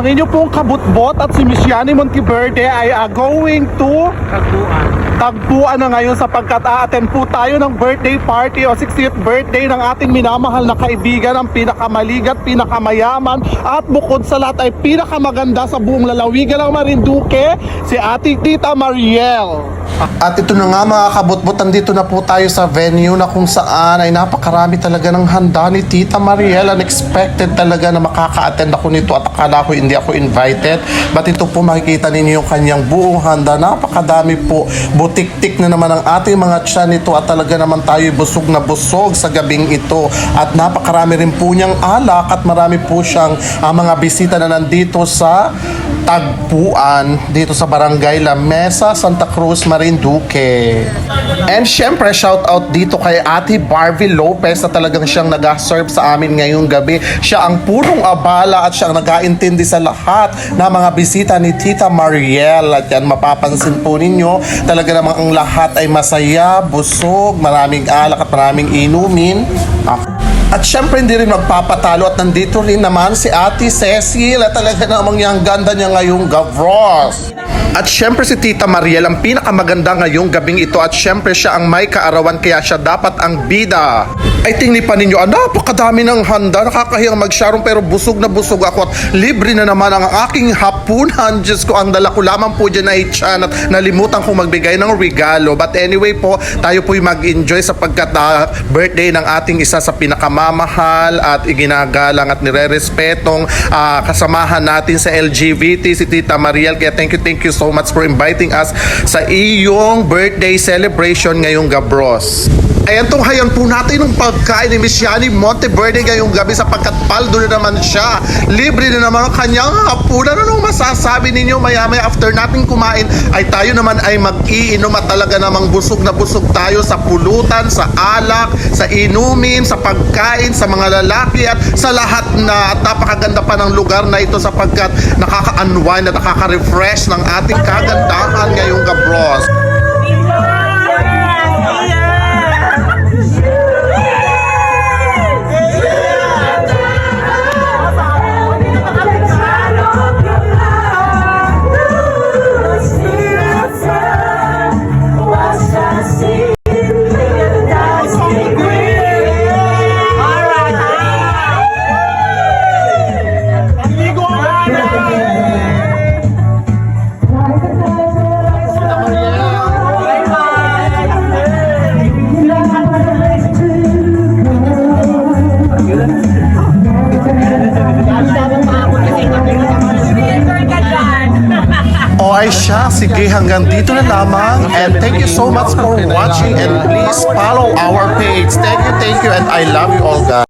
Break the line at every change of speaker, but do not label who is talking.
ang inyo pong kabutbot at si Miss Yani Monteverde ay going to Tagpuan na ngayon sapagkat a-attend po tayo ng birthday party o 60th birthday ng ating minamahal na kaibigan, ang pinakamaligat, pinakamayaman at bukod sa lahat ay pinakamaganda sa buong lalawigan ng Marinduque, si ating Tita Mariel.
At ito na nga mga kabutbot, dito na po tayo sa venue na kung saan ay napakarami talaga ng handa ni Tita Mariel. Unexpected talaga na makaka-attend ako nito at akala ko hindi ako invited. But ito po makikita ninyo yung kanyang buong handa. Napakadami po. Butik-tik na naman ang ating mga tiyan nito at talaga naman tayo busog na busog sa gabing ito. At napakarami rin po niyang alak at marami po siyang mga bisita na nandito sa tagpuan dito sa Barangay La Mesa, Santa Cruz, Marinduque. And syempre, shout out dito kay Ate Barbie Lopez na talagang siyang nag-serve sa amin ngayong gabi. Siya ang purong abala at siyang nag-aintindi sa lahat na mga bisita ni Tita Mariel. At yan, mapapansin po ninyo, talaga namang ang lahat ay masaya, busog, maraming alak at maraming inumin. At syempre hindi rin magpapatalo at nandito rin naman si Ate Cecil at talaga namang yung ganda niya ngayong gavros. At syempre si Tita Mariel ang pinakamaganda ngayong gabing ito at syempre siya ang may kaarawan kaya siya dapat ang bida. Ay tingnan pa ninyo, napakadami ng handa, nakakahiyang magsharong pero busog na busog ako at libre na naman ang aking hapunan. Diyos ko, ang dala ko lamang po dyan ay tiyan at nalimutan kong magbigay ng regalo. But anyway po, tayo po'y mag-enjoy sapagkat birthday ng ating isa sa pinakamamahal at iginagalang at nire-respetong kasamahan natin sa LGBT, si Tita Mariel. Kaya thank you so much for inviting us sa iyong birthday celebration ngayong gabros. Ayan tong hayan po natin ng pagkain ni Miss Yani Monteverde ngayong gabi sapagkat paldo na naman siya. Libre na naman ang kanyang hapunan. Anong masasabi ninyo maya-maya after natin kumain ay tayo naman ay mag-iinom at talaga namang busog na busog tayo sa pulutan, sa alak, sa inumin, sa pagkain, sa mga lalaki at sa lahat na at napakaganda pa ng lugar na ito sapagkat nakaka-unwind at nakaka-refresh ng ating kagandahan ngayong gabros. O ay siya, sige hanggang dito na lamang and thank you so much for watching and please follow our page. Thank you and I love you all guys.